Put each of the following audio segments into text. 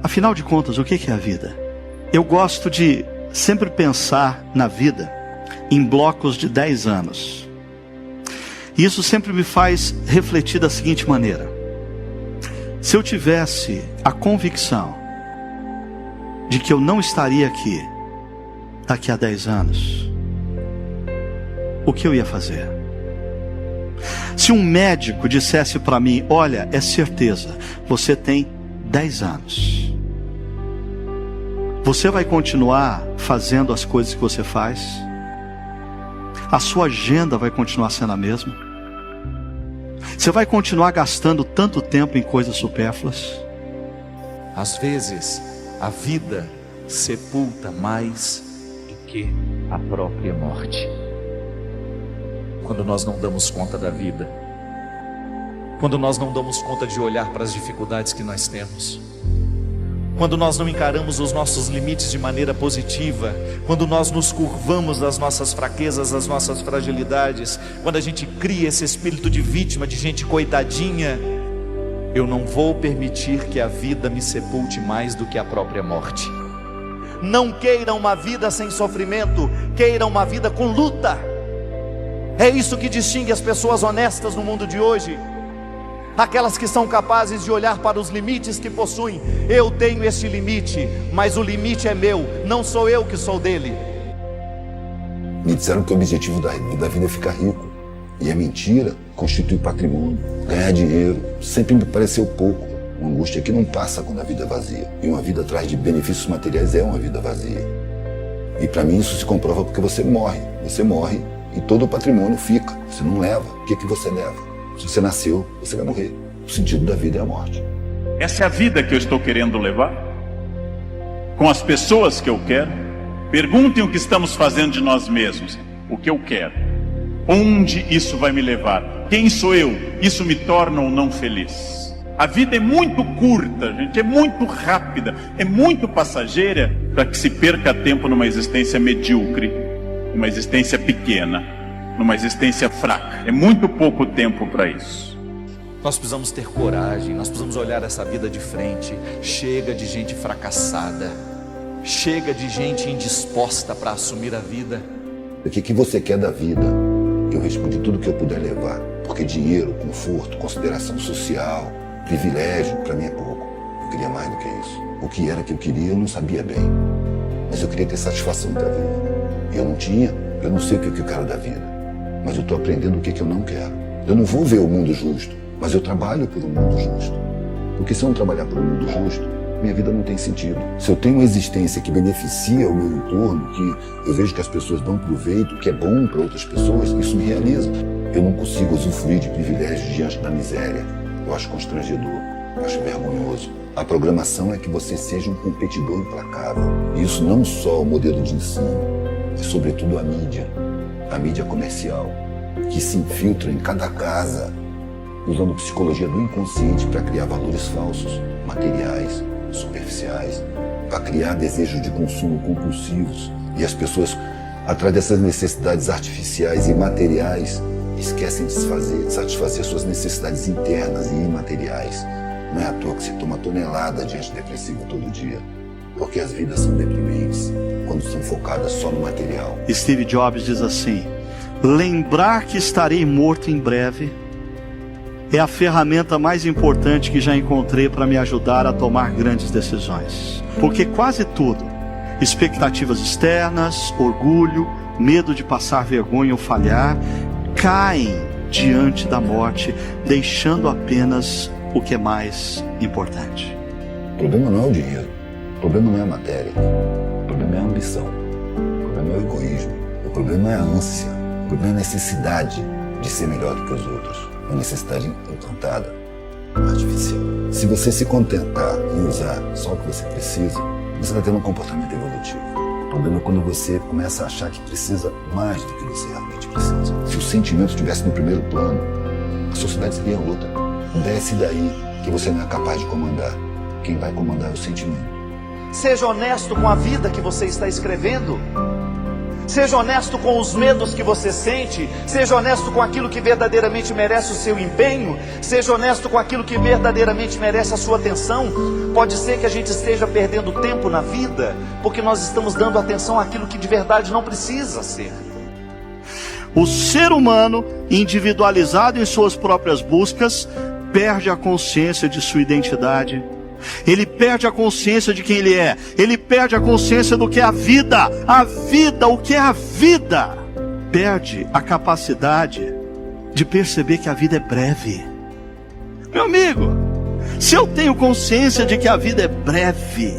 Afinal de contas, o que é a vida? Eu gosto de sempre pensar na vida em blocos de 10 anos. E isso sempre me faz refletir da seguinte maneira: se eu tivesse a convicção de que eu não estaria aqui daqui a 10 anos, o que eu ia fazer? Se um médico dissesse para mim: olha, é certeza, você tem 10 anos, você vai continuar fazendo as coisas que você faz? A sua agenda vai continuar sendo a mesma? Você vai continuar gastando tanto tempo em coisas supérfluas? Às vezes, a vida sepulta mais do que a própria morte. Quando nós não damos conta da vida, quando nós não damos conta de olhar para as dificuldades que nós temos, quando nós não encaramos os nossos limites de maneira positiva, quando nós nos curvamos das nossas fraquezas, das nossas fragilidades, quando a gente cria esse espírito de vítima, de gente coitadinha, eu não vou permitir que a vida me sepulte mais do que a própria morte. Não queiram uma vida sem sofrimento, queiram uma vida com luta. É isso que distingue as pessoas honestas no mundo de hoje, aquelas que são capazes de olhar para os limites que possuem. Eu tenho este limite, mas o limite é meu, não sou eu que sou dele. Me disseram que o objetivo da vida é ficar rico, e é mentira. Constituir patrimônio, ganhar dinheiro, sempre me pareceu pouco. Uma angústia que não passa quando a vida é vazia, e uma vida atrás de benefícios materiais é uma vida vazia. E para mim isso se comprova porque você morre e todo o patrimônio fica, você não leva. O que você leva? Se você nasceu, você vai morrer. O sentido da vida é a morte. Essa é a vida que eu estou querendo levar, com as pessoas que eu quero. Perguntem o que estamos fazendo de nós mesmos. O que eu quero? Onde isso vai me levar? Quem sou eu? Isso me torna ou não feliz? A vida é muito curta, gente, é muito rápida, é muito passageira para que se perca tempo numa existência medíocre, numa existência pequena, numa existência fraca. É muito pouco tempo para isso. Nós precisamos ter coragem, nós precisamos olhar essa vida de frente. Chega de gente fracassada, chega de gente indisposta para assumir a vida. O que você quer da vida? Eu respondi: tudo que eu puder levar, porque dinheiro, conforto, consideração social, privilégio, para mim é pouco. Eu queria mais do que isso. O que era que eu queria eu não sabia bem, mas eu queria ter satisfação da vida. Eu não tinha, eu não sei o que eu quero da vida, mas eu estou aprendendo o que eu não quero. Eu não vou ver o mundo justo, mas eu trabalho por um mundo justo. Porque se eu não trabalhar por um mundo justo, minha vida não tem sentido. Se eu tenho uma existência que beneficia o meu entorno, que eu vejo que as pessoas dão proveito, que é bom para outras pessoas, isso me realiza. Eu não consigo usufruir de privilégios diante da miséria. Eu acho constrangedor, eu acho vergonhoso. A programação é que você seja um competidor implacável. E isso não só o modelo de ensino, é sobretudo a mídia comercial, que se infiltra em cada casa, usando psicologia do inconsciente para criar valores falsos, materiais, superficiais, para criar desejos de consumo compulsivos. E as pessoas, atrás dessas necessidades artificiais e materiais, esquecem de satisfazer suas necessidades internas e imateriais. Não é à toa que se toma tonelada de antidepressivo todo dia, porque as vidas são deprimentes quando são focadas só no material. Steve Jobs diz assim: lembrar que estarei morto em breve é a ferramenta mais importante que já encontrei para me ajudar a tomar grandes decisões. Porque quase tudo, expectativas externas, orgulho, medo de passar vergonha ou falhar, caem diante da morte, deixando apenas o que é mais importante. O problema não é o dinheiro, o problema não é a matéria, o problema é a ambição, o problema é o egoísmo, o problema é a ânsia, o problema é a necessidade de ser melhor do que os outros, uma necessidade implantada, artificial. Se você se contentar em usar só o que você precisa, você está tendo um comportamento evolutivo. O problema é quando você começa a achar que precisa mais do que você realmente precisa. Se o sentimento estivesse no primeiro plano, a sociedade seria outra. Desce daí que você não é capaz de comandar. Quem vai comandar é o sentimento. Seja honesto com a vida que você está escrevendo. Seja honesto com os medos que você sente. Seja honesto com aquilo que verdadeiramente merece o seu empenho. Seja honesto com aquilo que verdadeiramente merece a sua atenção. Pode ser que a gente esteja perdendo tempo na vida porque nós estamos dando atenção àquilo que de verdade não precisa ser. O ser humano, individualizado em suas próprias buscas, perde a consciência de sua identidade. Ele perde a consciência de quem ele é. Ele perde a consciência do que é a vida. A vida, o que é a vida? Perde a capacidade de perceber que a vida é breve. Meu amigo, se eu tenho consciência de que a vida é breve,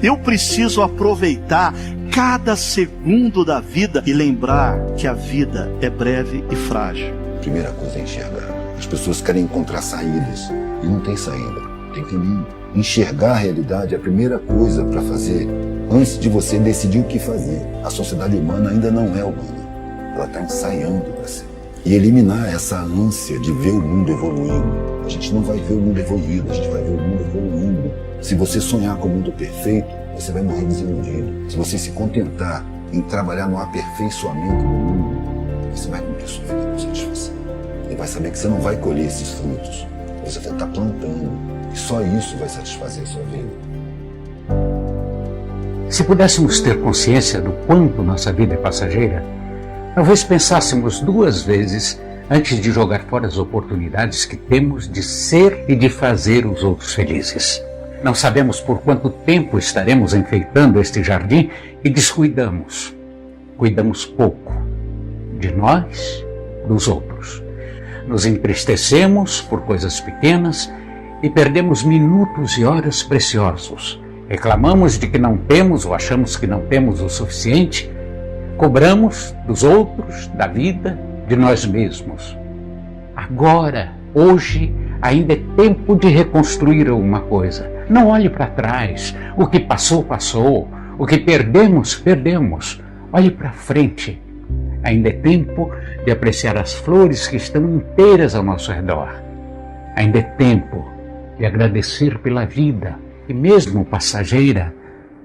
eu preciso aproveitar cada segundo da vida e lembrar que a vida é breve e frágil. Primeira coisa é enxergar. As pessoas querem encontrar saídas e não tem saída, tem caminho. Enxergar a realidade é a primeira coisa para fazer antes de você decidir o que fazer. A sociedade humana ainda não é humana, ela está ensaiando para ser. E eliminar essa ânsia de ver o mundo evoluindo. A gente não vai ver o mundo evoluído, a gente vai ver o mundo evoluindo. Se você sonhar com o mundo perfeito, você vai morrer desiludido. Se você se contentar em trabalhar no aperfeiçoamento do mundo, você vai cumprir sua vida com satisfação. E vai saber que você não vai colher esses frutos. Você vai estar plantando. E só isso vai satisfazer a sua vida. Se pudéssemos ter consciência do quanto nossa vida é passageira, talvez pensássemos 2 vezes antes de jogar fora as oportunidades que temos de ser e de fazer os outros felizes. Não sabemos por quanto tempo estaremos enfeitando este jardim e descuidamos. Cuidamos pouco de nós, dos outros. Nos entristecemos por coisas pequenas e perdemos minutos e horas preciosos. Reclamamos de que não temos ou achamos que não temos o suficiente. Cobramos dos outros, da vida, de nós mesmos. Agora, hoje, ainda é tempo de reconstruir alguma coisa. Não olhe para trás. O que passou, passou. O que perdemos, perdemos. Olhe para frente. Ainda é tempo de apreciar as flores que estão inteiras ao nosso redor. Ainda é tempo de agradecer pela vida, que mesmo passageira,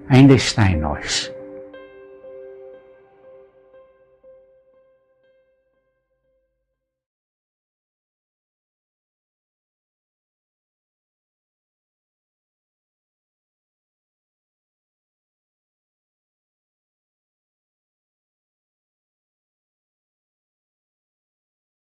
ainda está em nós.